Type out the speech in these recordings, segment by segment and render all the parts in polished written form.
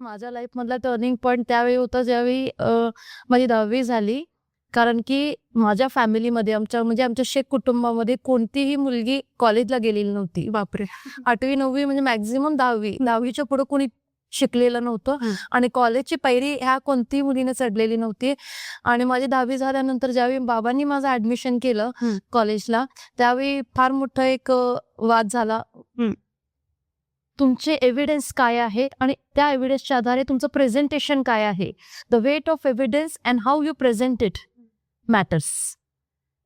माझ्या लाईफमधला turning point त्यावेळी होता ज्यावेळी माझी 10वी झाली. कारण की माझ्या फॅमिलीमध्ये आमच्या शेख कुटुंबामध्ये कोणतीही मुलगी कॉलेजला गेलेली नव्हती. बापरे! 8वी 9वी म्हणजे मॅक्झिमम 10वीच्या पुढे कोणी शिकलेलं नव्हतं आणि कॉलेजची पायरी ह्या कोणतीही मुलीने चढलेली नव्हती. आणि माझी 10वी झाल्यानंतर ज्यावेळी बाबांनी माझं ऍडमिशन केलं कॉलेजला, त्यावेळी फार मोठा एक वाद झाला. तुमचे एव्हिडन्स काय आहेत आणि त्या एव्हिडन्सच्या आधारे तुमचं प्रेझेंटेशन काय आहे. The weight of evidence and how you present it matters.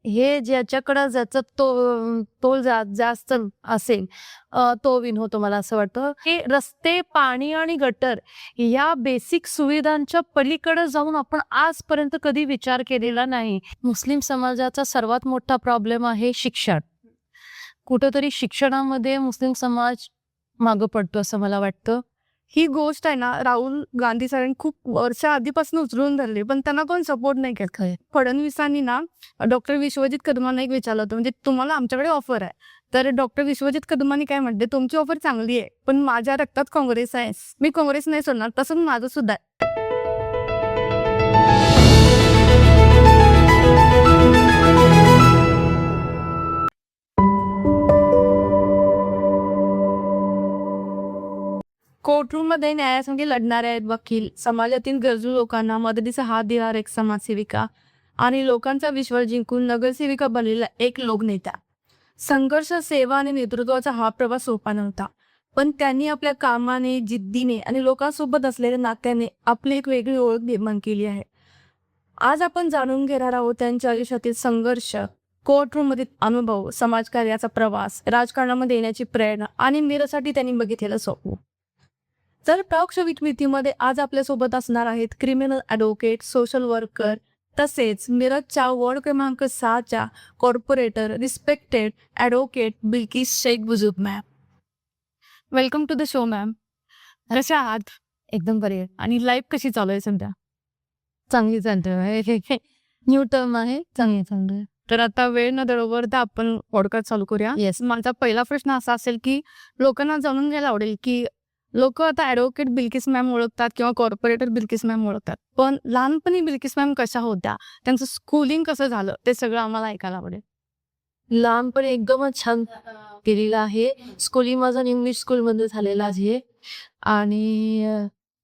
हे ज्याच्याकडं ज्याचं तोल जास्त असेल तो विन होतो. मला असं वाटतं की रस्ते, पाणी आणि गटर या बेसिक सुविधांच्या पलीकडे जाऊन आपण आजपर्यंत कधी विचार केलेला नाही. मुस्लिम समाजाचा सर्वात मोठा प्रॉब्लेम आहे शिक्षण. कुठंतरी शिक्षणामध्ये मुस्लिम समाज मागं पडतो असं मला वाटतं. ही गोष्ट आहे ना, राहुल गांधी सरांनी खूप वर्ष आधीपासून उचलून धरली, पण त्यांना कोण सपोर्ट नाही केला. फडणवीसांनी ना डॉक्टर विश्वजित कदमांना एक विचारलं होतं, म्हणजे तुम्हाला आमच्याकडे ऑफर आहे. तर डॉक्टर विश्वजित कदमांनी काय म्हटले, तुमची ऑफर चांगली आहे, पण माझ्या रक्तात काँग्रेस आहे, मी काँग्रेस नाही सोडणार. तसंच माझं सुद्धा आहे. कोर्टरूममध्ये न्यायासाठी लढणारे आहेत वकील, समाजातील गरजू लोकांना मदतीचा हात देणारा एक समाजसेविका आणि लोकांचा विश्वास जिंकून नगरसेविका बनलेला एक लोकनेता. संघर्ष, सेवा आणि नेतृत्वाचा हा प्रवास सोपा नव्हता, पण त्यांनी आपल्या कामाने, जिद्दीने आणि लोकांसोबत असलेल्या नात्याने आपली एक वेगळी ओळख निर्माण केली आहे. आज आपण जाणून घेणार आहोत त्यांच्या आयुष्यातील संघर्ष, कोर्टरूममधील अनुभव, समाजकार्याचा प्रवास, राजकारणामध्ये येण्याची प्रेरणा आणि मीरासाठी त्यांनी बघितलेलं स्वप्न. तर टॉक शो विथ मितीमध्ये आज आपल्यासोबत असणार आहेत क्रिमिनल ॲडव्होकेट, सोशल वर्कर तसेच मिरजच्या वॉर्ड क्रमांक 6च्या corporator, respected advocate Bilkis Shaikh बुजुर्ग ma'am. Welcome to the show ma'am. कशा आहात? एकदम बरे. आणि लाईफ कशी चालू आहे सध्या? चांगली चालते. न्यू टर्म आहे, चांगली चालते. तर आता वेळ न दळवर आपण पॉडकास्ट चालू करूया. येस. माझा पहिला प्रश्न असा असेल की लोकांना जाणून घ्यायला आवडेल की लोक आता ॲडव्होकेट बिल्किस मॅम ओळखतात किंवा कॉर्पोरेटर बिल्किस मॅम ओळखतात, पण लहानपणी बिल्किस मॅम कशा होत्या, त्यांचं स्कूलिंग कसं झालं, ते सगळं आम्हाला ऐकायला आवडेल. लहानपणी एकदमच छान केलेलं आहे. स्कूलिंग माझं इंग्लिश स्कूलमध्ये झालेलं आहे आणि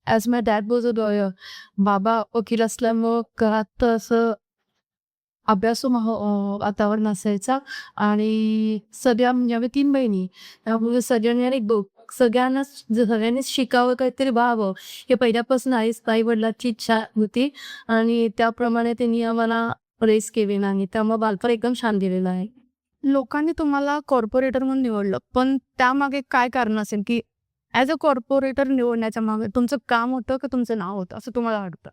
as my dad was a lawyer. बाबा वकील असल्यामुळं घरात असं अभ्यासू वातावरण असायचा आणि सगळ्या म्हणजे आम्ही 3 बहिणी, त्यामुळे सगळ्यांनीच शिकावं, काहीतरी व्हावं हे पहिल्यापासून आई वडिलांची इच्छा होती आणि त्याप्रमाणे त्यांनी आम्हाला रेस केलेला आणि त्यामुळे बालपण एकदम छान दिलेलं आहे. लोकांनी तुम्हाला कॉर्पोरेटर म्हणून निवडलं, पण त्यामागे काय कारण असेल की ॲज अ कॉर्पोरेटर निवडण्याच्या मागे तुमचं काम होतं का तुमचं नाव होतं असं तुम्हाला वाटतं?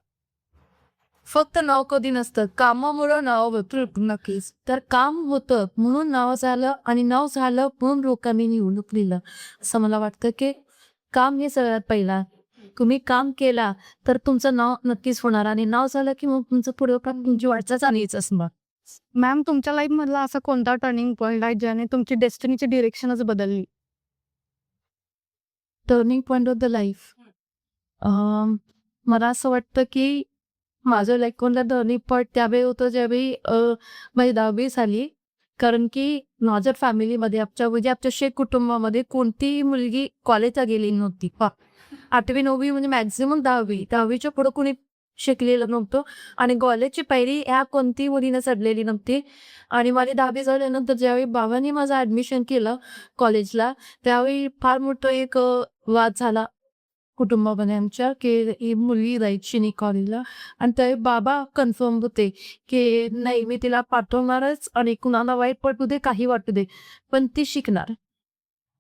फक्त नाव कधी नसतं, कामामुळं नाव होतं. नक्कीच. तर काम होतं म्हणून नाव झालं आणि नाव झालं म्हणून लोकांनी निवडणूक दिलं. असं मला वाटतं की काम हे सगळ्यात पहिला. तुम्ही काम केला तर तुमचं नाव नक्कीच होणार आणि नाव झालं की मग तुमचं पुढे काम, तुमची वाटचाल चांगलीच असणार. मॅम, तुमच्या लाईफमधला असा कोणता टर्निंग पॉईंट आहे ज्याने तुमची डेस्टिनीची डिरेक्शनच बदलली? Turning point of the life, मला असं वाटतं की माझं लाईफमधला टर्निंग पॉईंट त्यावेळी होतं ज्यावेळी माझी 10वी झाली. कारण की माझ्या फॅमिलीमध्ये आमच्या शेख कुटुंबामध्ये कोणतीही मुलगी कॉलेजला गेलेली नव्हती. 8वी 9वी म्हणजे मॅक्झिमम 10वीच्या पुढे कोणी शिकलेलं नव्हतं आणि कॉलेजची पायरी ह्या कोणतीही मुलीने चढलेली नव्हती. आणि माझी 10वी झाल्यानंतर ज्यावेळी बाबांनी माझं ऍडमिशन केलं कॉलेजला, त्यावेळी फार मोठं एक वाद झाला कुटुंबामध्ये आमच्या की ही मुलगी जायची नाही कॉलेजला. आणि त्यावेळी बाबा कन्फर्म होते की नाही, मी तिला पाठवणारच आणि कुणाला वाईट वाटू दे, काही वाटू दे, पण ती शिकणार.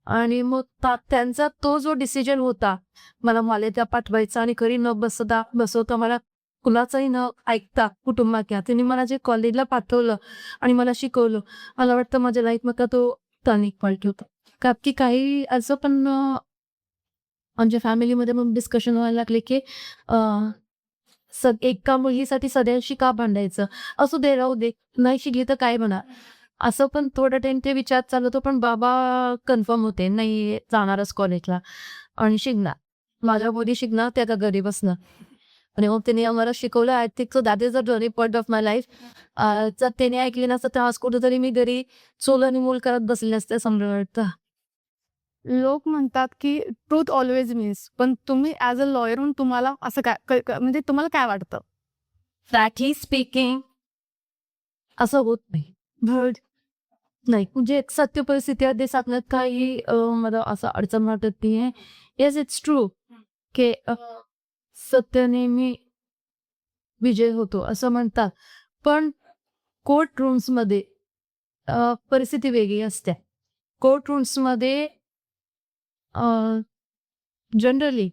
आणि मग त्यांचा तो जो डिसिजन होता मला त्या पाठवायचा आणि घरी न बसवता मला कुणाचंही न ऐकता कुटुंबाच्या त्यांनी मला जे कॉलेजला पाठवलं आणि मला शिकवलं, मला वाटतं माझ्या लाईफमध्ये तो टर्निंग पॉईंट होता. का की काही असं पण आमच्या फॅमिलीमध्ये मग डिस्कशन व्हायला लागले की एका मुलीसाठी सगळ्यांशी का भांडायचं, असू दे, राहू दे, नाही शिकली तर काय म्हणा, असं पण थोडं टाइम ते विचार चालू होतो. पण बाबा कन्फर्म होते, नाही जाणारच कॉलेजला आणि शिकणार. माझ्या मुली शिकणार त्या का घरी बसणार. आणि मग त्याने आम्हाला शिकवलं. I think so that is the turning point of my life. जर त्याने ऐकले नसतं तर आज कुठेतरी मी घरी चूल आणि मूल करत बसले असते समजा वाटतं. लोक म्हणतात की ट्रूथ ऑलवेज मीन्स, पण तुम्ही ॲज अ लॉयर म्हणून तुम्हाला असं काय म्हणजे तुम्हाला काय वाटतं? फ्रॅटली स्पीकिंग असं होत नाही. Good. नाही म्हणजे एक सत्य परिस्थिती आहे ते सांगण्यात काही मला असं अडचण वाटत नाहीये. येस इट्स ट्रू की सत्य नेहमी विजय होतो असं म्हणतात. पण कोर्ट रूम्समध्ये परिस्थिती वेगळी असते. कोर्ट रूम्समध्ये जनरली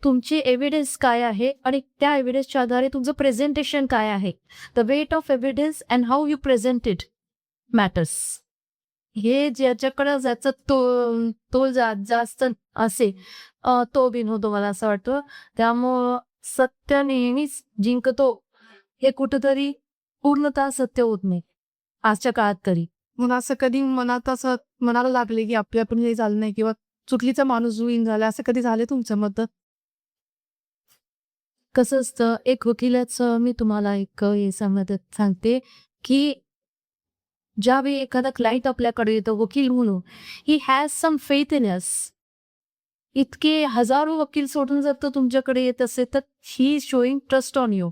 तुमची एव्हिडन्स काय आहे आणि त्या एव्हिडन्सच्या आधारे तुमचं प्रेझेंटेशन काय आहे. The weight of evidence and how you present it matters. हे ज्याच्याकडं ज्याचं तोल जास्त असेल तो बिनवतो मला असं वाटतं. त्यामुळं सत्य नेहमीच जिंकतो हे कुठंतरी पूर्णतः सत्य होत नाही आजच्या काळात तरी. मग असं कधी मनात असं मनाला लागले की आपल्याकडून हे झालं नाही किंवा चुकीचा माणूस जुईन झाला, असं कधी झालं तुमच्या मत? कसं असतं एक वकिलाचं मी तुम्हाला एक हे सांगते की ज्यावेळी एखादा क्लायंट आपल्याकडे येतो वकील म्हणून, he has some faith in us. इतके हजारो वकील सोडून जर तो तुमच्याकडे येत असेल तर he is showing trust on you.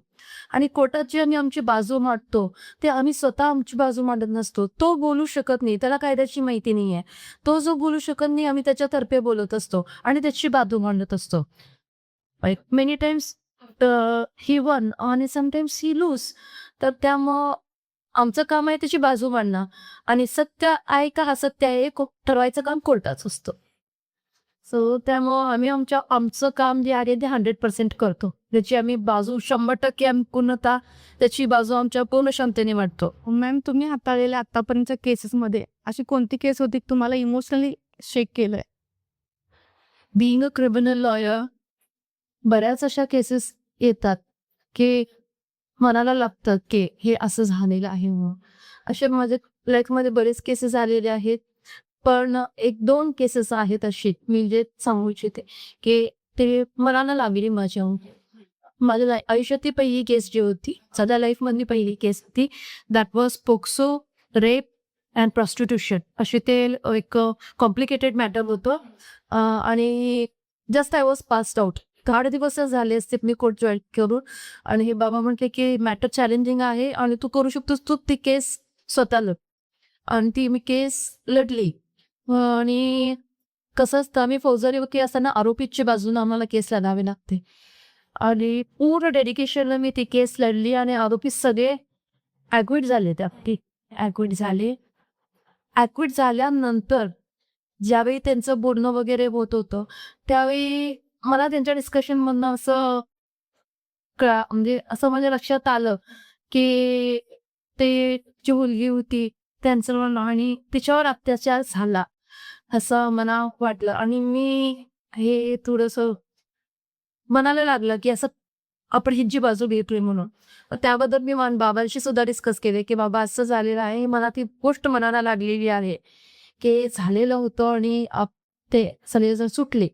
आणि कोर्टात जे आम्ही आमची बाजू मांडतो ते आम्ही स्वतः आमची बाजू मांडत नसतो. तो बोलू शकत नाही, त्याला कायद्याची माहिती नाही आहे. तो जो बोलू शकत नाही आम्ही त्याच्यातर्फे बोलत असतो आणि त्याची बाजू मांडत असतो. मेनी टाइम्स ही वन आणि समटाइम्स ही लूज. तर त्यामुळं आमचं काम आहे त्याची बाजू मांडणं आणि सत्य आहे का असत्य आहे हे ठरवायचं काम कोर्टाचं असतं. सो त्यामुळं आम्ही आमचं काम जे आहे ते 100% करतो. त्याची आम्ही बाजू 100% आम्ही पूर्णतः त्याची बाजू आमच्या पूर्ण क्षमतेने मांडतो. मॅम, तुम्ही हाताळलेल्या आतापर्यंतच्या केसेसमध्ये अशी कोणती केस होती की तुम्हाला इमोशनली शेक केलंय? बिईंग अ क्रिमिनल लॉयर बऱ्याच अशा केसेस येतात की मनाला लागतं की हे असं झालेलं आहे म्हणून. असे माझ्या लाईफमध्ये बरेच केसेस आलेले आहेत. पण 1-2 केसेस आहेत अशी मी जे सांगू इच्छिते की ते मनाला लागली माझ्या. माझ्या आयुष्यातली पहिली केस जी होती, सध्या लाईफमधली पहिली केस होती, that was POCSO, rape and prostitution. असे ते एक कॉम्प्लिकेटेड मॅटर होतं. आणि just I was passed out. 8 दिवस झाले असते मी कोर्ट जॉईन करून आणि हे बाबा म्हटले की मॅटर चॅलेंजिंग आहे आणि तू करू शकतोस, तू ती केस स्वतः लढ. आणि ती मी केस लढली. आणि कसं असतं आम्ही फौजदारी वकील असताना आरोपीच्या बाजूने आम्हाला केस लढावी लागते आणि पूर्ण डेडिकेशनला मी ती केस लढली आणि आरोपी सगळे ॲक्विट झाले. त्या ॲक्विट झाले. ॲक्विट झाल्यानंतर ज्यावेळी त्यांचं बोलणं वगैरे होत होतं त्यावेळी मला त्यांच्या डिस्कशनमधनं असं म्हणजे असं माझ्या लक्षात आलं की ते जी मुलगी होती त्यांचं म्हणणं आणि तिच्यावर अत्याचार झाला असं मला वाटलं. आणि मी हे थोडंसं मनाला लागलं की असं आपण हिची बाजू घेतोय म्हणून. त्याबद्दल मी बाबांशी सुद्धा डिस्कस केले की बाबा असं झालेलं आहे. मला ती गोष्ट मनाला लागलेली आहे की झालेलं होतं आणि ते सगळेजण सुटले.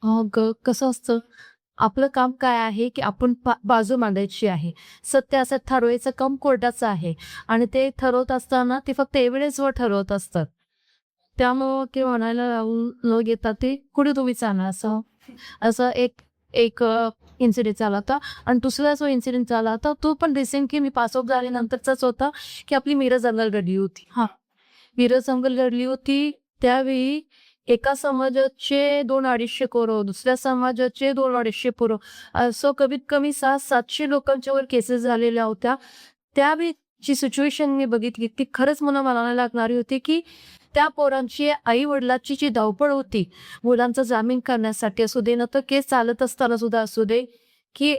मग कसं असतं आपलं काम काय आहे की आपण बाजू मांडायची आहे. सत्य असं ठरवायचं काम कोर्टाचं आहे आणि ते ठरवत असताना ते फक्त एव्हिडन्सवर ठरवत असतात. त्यामुळं ते म्हणायला लावून न घेता ते कुठे तुम्ही चालणार असं असं एक एक इन्सिडेंट झाला होता. आणि दुसरा जो इन्सिडेंट झाला होता तो पण रिसेंटली मी पास आउट झाल्यानंतरचाच होता की आपली मिरज दंगल घडली होती. मिरज दंगल घडली होती त्यावेळी एका समाजाचे 200-250 पोरं, दुसऱ्या समाजाचे 200-250 पोरं, असं कमीत कमी 700-700 लोकांच्यावर केसेस झालेल्या होत्या. त्यावेळी जी सिच्युएशन मी बघितली ती खरंच मला म्हणायला लागणारी होती की त्या पोरांची आई वडिलांची जी धावपळ होती मुलांचा जामीन करण्यासाठी असू दे, न तर केस चालत असताना सुद्धा असू दे, की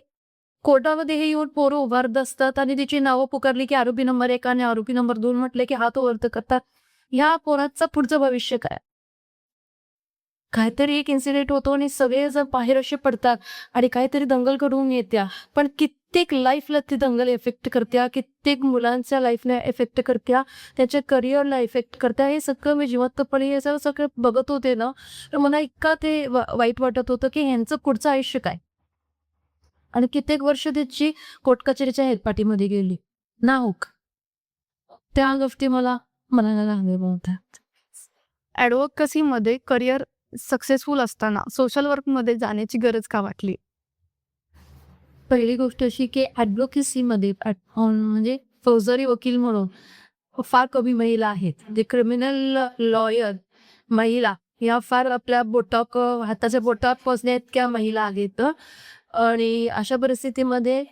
कोर्टामध्ये हे येऊन पोरं उभारत असतात आणि तिची नावं पुकारली की आरोपी नंबर 1 आणि आरोपी नंबर 2 म्हटले की हात वर्त करतात. ह्या पोरांचं पुढचं भविष्य काय? काहीतरी एक इन्सिडेंट होतो आणि सगळे जण बाहेर असे पडतात आणि काहीतरी दंगल घडवून येत्या. पण कित्येक लाईफला ती दंगल इफेक्ट करत्या, कित्येक मुलांच्या लाईफला इफेक्ट करत्या, त्याच्या करिअरला इफेक्ट करत्या. हे सगळं मी जिवंतपणे हे सगळं बघत होते ना, तर मला इतका ते वाईट वाटत होतं की ह्यांचं पुढचं आयुष्य काय. आणि कित्येक वर्ष त्याची कोर्ट कचेरीच्या हेलपाटीमध्ये गेली नाहूक. त्या गोष्टी मला मनाला लागल्या बोलतात. ॲडव्होकसीमध्ये करिअर सक्सेसफुल असताना सोशल वर्कमध्ये जाण्याची गरज का वाटली? पहिली गोष्ट अशी की ॲडव्होकेसीमध्ये म्हणजे फौजदारी वकील म्हणून फार कमी महिला आहेत. जे क्रिमिनल लॉयर महिला या फार आपल्या हाताच्या बोटात पोचण्या इतक्या महिला आहेत. आणि अशा परिस्थितीमध्ये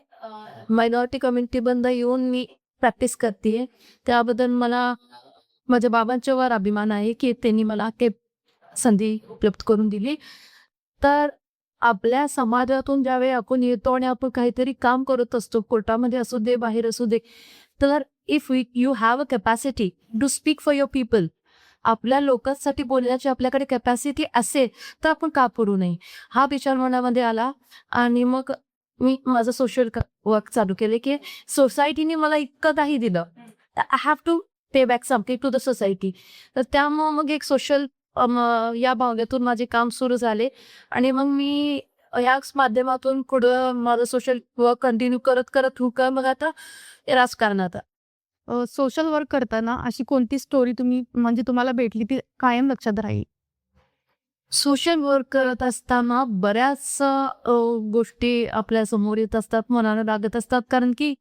मायनॉरिटी कम्युनिटीबद्दल येऊन मी प्रॅक्टिस करते. त्याबद्दल मला माझ्या बाबांच्यावर अभिमान आहे की त्यांनी मला ते संधी उपलब्ध करून दिली. तर आपल्या समाजातून ज्यावेळी आपण येतो आणि आपण काहीतरी काम करत असतो, कोर्टामध्ये असू दे, बाहेर असू दे, तर if you have a capacity to speak for your people, आपल्या लोकांसाठी बोलण्याची आपल्याकडे कॅपॅसिटी असेल तर आपण का पडू नये, हा विचार मनामध्ये आला. आणि मग मी माझं सोशल वर्क चालू केले की सोसायटीने मला इतकं काही दिलं, I have to pay back something to the society. तर त्यामुळं मग एक सोशल या भावनेतून माझे काम सुरू झाले. आणि मग मी याच माध्यमातून पुढं माझं सोशल वर्क कंटिन्यू करत करत मग आता राजकारणात. सोशल वर्क करताना अशी कोणती स्टोरी म्हणजे तुम्हाला भेटली ती कायम लक्षात राहील? सोशल वर्क करत असताना बऱ्याच गोष्टी आपल्या समोर येत असतात, मनाला लागत असतात. कारण की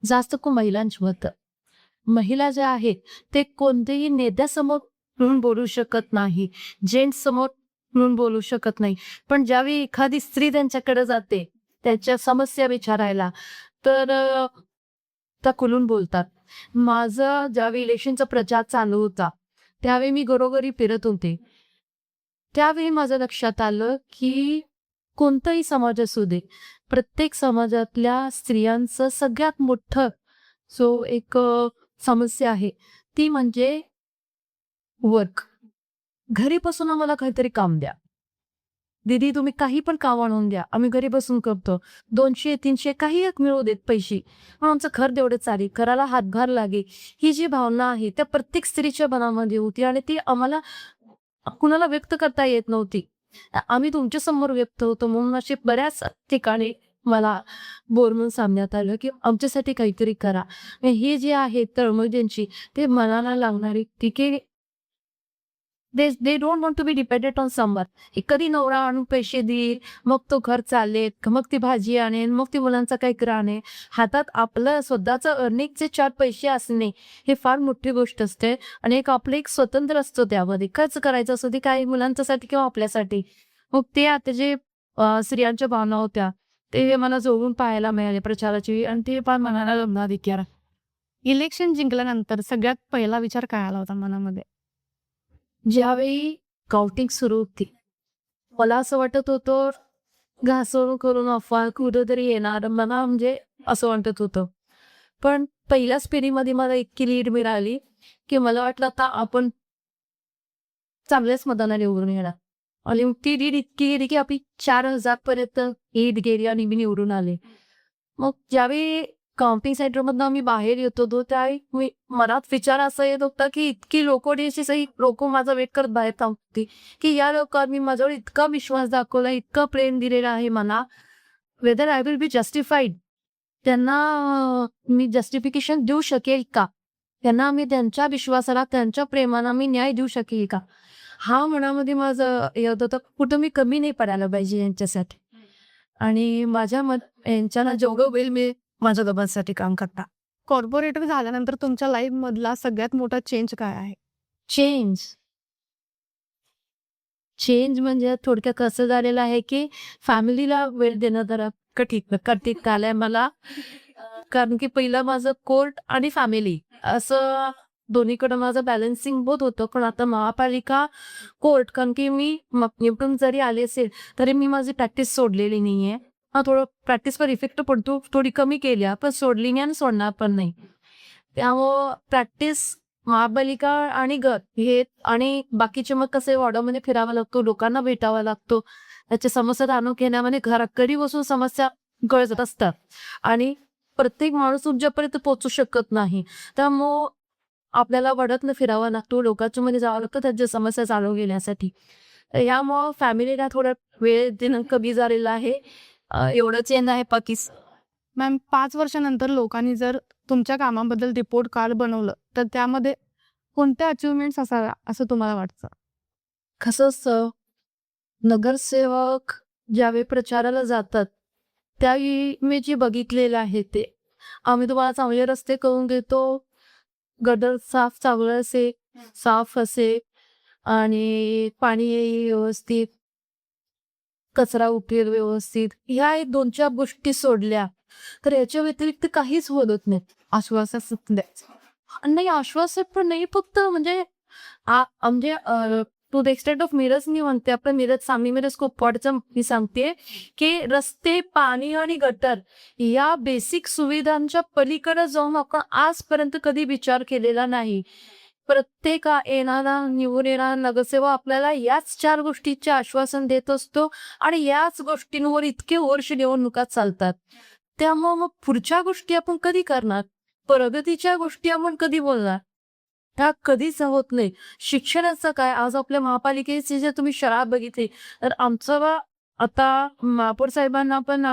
जास्त खूप महिलांची होतं. महिला ज्या आहेत ते कोणत्याही नेत्यासमोर म्हणून बोलू शकत नाही, जेंट्स समोर म्हणून बोलू शकत नाही. पण ज्यावेळी एखादी स्त्री त्यांच्याकडे जाते त्यांच्या समस्या विचारायला, तर त्या खुलून बोलतात. माझं ज्यावेळी इलेक्शनचा प्रचार चालू होता त्यावेळी मी घरोघरी फिरत होते. त्यावेळी माझं लक्षात आलं की कोणताही समाज असू दे, प्रत्येक समाजातल्या स्त्रियांचं सगळ्यात मोठं जो एक समस्या आहे ती म्हणजे वर्क. घरी बसून आम्हाला काहीतरी काम द्या. दीदी तुम्ही काही पण काम आणून द्या, आम्ही घरी बसून करतो. 200-300 काही एक मिळू देत पैसे, पण आमचं घर तेवढं चालेल, घराला हातभार लागे. ही जी भावना आहे त्या प्रत्येक स्त्रीच्या मनामध्ये होती आणि ती आम्हाला कुणाला व्यक्त करता येत नव्हती. आम्ही तुमच्या समोर व्यक्त होतो म्हणून असे बऱ्याच ठिकाणी मला बोलवून सांगण्यात आलं की आमच्यासाठी काहीतरी करा. हे जे आहे तळमळ त्यांची, ते मनाला लागणारी की they don't want to be dependent on someone. कधी नवरा आणून पैसे देईल, मग तो घर चालेल, मग ती भाजी आणेल, मग ती मुलांचा काही राहणे. हातात आपलं स्वतःचं अर्निंगचे 4 पैसे असणे हे फार मोठी गोष्ट असते. आणि आपलं एक स्वतंत्र असतो त्यामध्ये खर्च करायचं असतो, ते काही मुलांच्यासाठी किंवा आपल्यासाठी. मग ते आता जे स्त्रियांच्या भावना होत्या ते मला जवळून पाहायला मिळाले प्रचाराची, आणि ते फार मनाला लागणार विचार. इलेक्शन जिंकल्यानंतर सगळ्यात पहिला विचार काय आला होता मनामध्ये? ज्यावेळी काउंटिंग सुरू होती मला असं वाटत होतं घासवणूक करून अफवा कुठंतरी येणार, मला म्हणजे असं वाटत होतं. पण पहिल्याच फेरीमध्ये मला इतकी लीड मिळाली की मला वाटलं आता आपण चांगल्याच मताने निवडून येणार. आणि मग ती लीड इतकी गेली की आपली 4,000 पर्यंत लीड गेली आणि मी निवडून आले. मग ज्यावेळी काउंटिंग सेंटरमधनं आम्ही बाहेर येत होतो त्यावेळी मनात विचार असा येत होता की इतकी लोक माझा वेट करत बाहेर थांबती की या लोकांनी माझ्यावर इतका विश्वास दाखवला, इतकं प्रेम दिलेलं आहे मला, whether I will B justified. त्यांना मी जस्टिफिकेशन देऊ शकेल का, त्यांना मी त्यांच्या विश्वासाला त्यांच्या प्रेमाला मी न्याय देऊ शकेल का, हा मनामध्ये माझं येत होतं. कुठं मी कमी नाही पडायला पाहिजे यांच्यासाठी. आणि माझ्या यांच्याला जेवढं होईल मी माझ्या दोघांसाठी काम करता. कॉर्पोरेटर झाल्यानंतर तुमच्या लाईफ मधला सगळ्यात मोठा चेंज काय आहे? चेंज म्हणजे थोडक्यात कसं झालेलं आहे की फॅमिलीला वेळ देणं जरा कठीण आलंय मला. कारण की पहिलं माझं कोर्ट आणि फॅमिली असं दोन्हीकडे माझं बॅलन्सिंग होत होतं. पण आता महापालिका कोर्ट, कारण की मी निवडून जरी आले असेल तरी मी माझी प्रॅक्टिस सोडलेली नाहीये. थोडं प्रॅक्टिसवर इफेक्ट पडतो, थोडी कमी केली पण सोडली नाही आणि सोडणार पण नाही. त्यामुळं प्रॅक्टिस महापालिका आणि घर हे आणि बाकीचे मग कसे वॉर्डामध्ये फिरावा लागतो, लोकांना भेटावा लागतो. त्याच्या समस्या जाणून घेण्यामध्ये घरी बसून समस्या गळत असतात आणि प्रत्येक माणूस तुमच्यापर्यंत पोहोचू शकत नाही. त्यामुळं आपल्याला वॉर्डातनं फिरावं लागतो, लोकांच्या मध्ये जावं लागतं त्यांच्या समस्या जाणून घेण्यासाठी. यामुळं फॅमिलीला थोडा वेळ देणं कमी झालेलं आहे. एवढंच येणं आहे बाकीच. मॅम 5 वर्षानंतर लोकांनी जर तुमच्या कामाबद्दल रिपोर्ट कार्ड बनवलं तर त्यामध्ये कोणत्या अचिव्हमेंट्स असाव्या असं तुम्हाला वाटतं? कसं असतं, नगरसेवक ज्यावेळी प्रचाराला जातात, त्यावेळी मी जे बघितलेलं आहे ते, आम्ही तुम्हाला चांगले रस्ते करून देतो, गटर साफ असे आणि पाणी येईल व्यवस्थित, कचरा उठेल व्यवस्थित. ह्या एक 2-4 गोष्टी सोडल्या, तर याच्या व्यतिरिक्त काहीच बोलत नाहीत. आश्वासन द्यायचं. नाही आश्वासन पण नाही, फक्त म्हणजे म्हणजे to the extent of Miraj मी म्हणते, आपलं मिरज सांगली मिरज कोपवाडचं मी सांगते की रस्ते, पाणी आणि गटर या बेसिक सुविधांच्या पलीकडे जाऊन आपण आजपर्यंत कधी विचार केलेला नाही. प्रत्येक येणारा निवडून येणारा नगरसेवक आपल्याला याच 4 गोष्टीचे आश्वासन देत असतो आणि याच गोष्टींवर इतके वर्ष निवडणुका चालतात. त्यामुळे मग पुढच्या गोष्टी आपण कधी करणार? प्रगतीच्या गोष्टी आपण कधी बोलणार? ह्या कधीच होत नाही. शिक्षणाचं काय? आज आपल्या महापालिकेची जर तुम्ही शाळा बघितली तर आमचं आता महापौर साहेबांना पण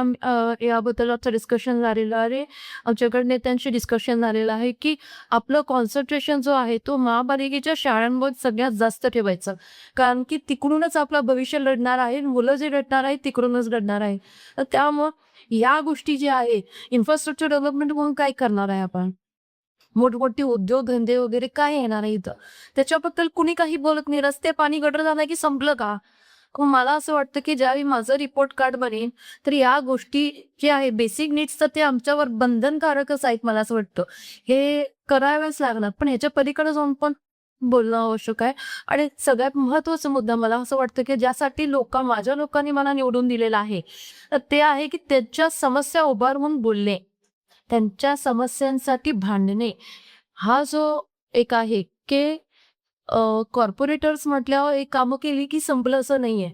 याबद्दल आमचं डिस्कशन झालेलं आहे. आमच्याकडे नेत्यांशी डिस्कशन झालेलं आहे की आपलं कॉन्सन्ट्रेशन जो आहे तो महापालिकेच्या शाळांवर सगळ्यात जास्त ठेवायचं. कारण की तिकडूनच आपलं भविष्य लढणार आहे. मुलं जे लढणार आहेत तिकडूनच लढणार आहे. तर त्यामुळं या गोष्टी ज्या आहे, इन्फ्रास्ट्रक्चर डेव्हलपमेंट म्हणून काय करणार आहे आपण? मोठमोठे उद्योगधंदे वगैरे काय येणार आहे इथं? त्याच्याबद्दल कुणी काही बोलत नाही. रस्ते, पाणी, गटर झालं की संपलं का? मग मला असं वाटतं की ज्यावेळी माझं रिपोर्ट कार्ड बनेल तर या गोष्टी जे आहे बेसिक नीड्स, तर ते आमच्यावर बंधनकारकच आहेत. मला असं वाटतं हे करावेच लागणार, पण ह्याच्या पलीकडे जाऊन पण बोलणं आवश्यक आहे. आणि सगळ्यात महत्वाचा मुद्दा मला असं वाटतं की ज्यासाठी माझ्या लोकांनी मला निवडून दिलेलं आहे, तर ते आहे की त्यांच्या समस्या उभारून बोलणे, त्यांच्या समस्यांसाठी भांडणे. हा जो एक आहे की कॉर्पोरेटर्स म्हटल्यावर एक कामं केली की संपलं असं नाहीये.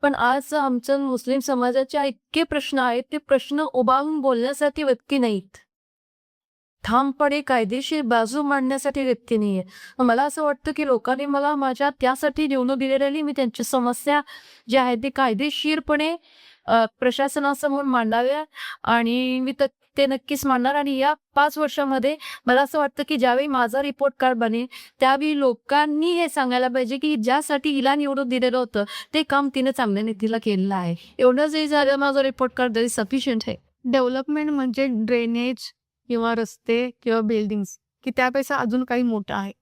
पण आज आमच्या मुस्लिम समाजाचे इतके प्रश्न आहेत, ते प्रश्न उभारून बोलण्यासाठी व्यक्ती नाहीत. ठामपणे कायदेशीर बाजू मांडण्यासाठी व्यक्ती नाहीये. मला असं वाटतं की लोकांनी मला माझ्या त्यासाठी निवडून दिलेली, मी त्यांच्या समस्या ज्या आहेत ते कायदेशीरपणे प्रशासनासमोर मांडाव्या आणि मी ते नक्कीच मांडणार. आणि या 5 वर्षामध्ये मला असं वाटतं की ज्यावेळी माझा रिपोर्ट कार्ड बनेल त्यावेळी लोकांनी हे सांगायला पाहिजे की ज्यासाठी हिला निवडून दिलेलं होतं ते काम तिने चांगल्या नीतीला केलेलं आहे. एवढं जरी झालं माझं रिपोर्ट कार्ड तरी सफिशियंट आहे. डेव्हलपमेंट म्हणजे ड्रेनेज किंवा रस्ते किंवा बिल्डिंग्स की त्यापेक्षा अजून काही मोठं आहे?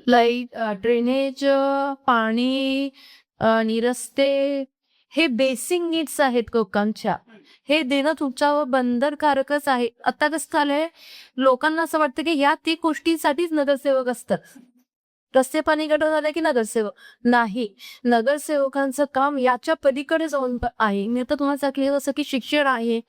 लाईट, ड्रेनेज, पाणी आणि रस्ते हे बेसिक नीड्स आहेत लोकांच्या. हे देणं तुमच्यावर बंधनकारकच आहे. आता कसं झालंय, लोकांना असं वाटतं की ह्या ती गोष्टीसाठीच नगरसेवक असतात. रस्ते, पाणी, गटर झाले की नगरसेवक. नाही, नगरसेवकांचं काम याच्या पलीकडे जाऊन आहे. मी तर तुम्हाला सांगितलं जसं की शिक्षण आहे,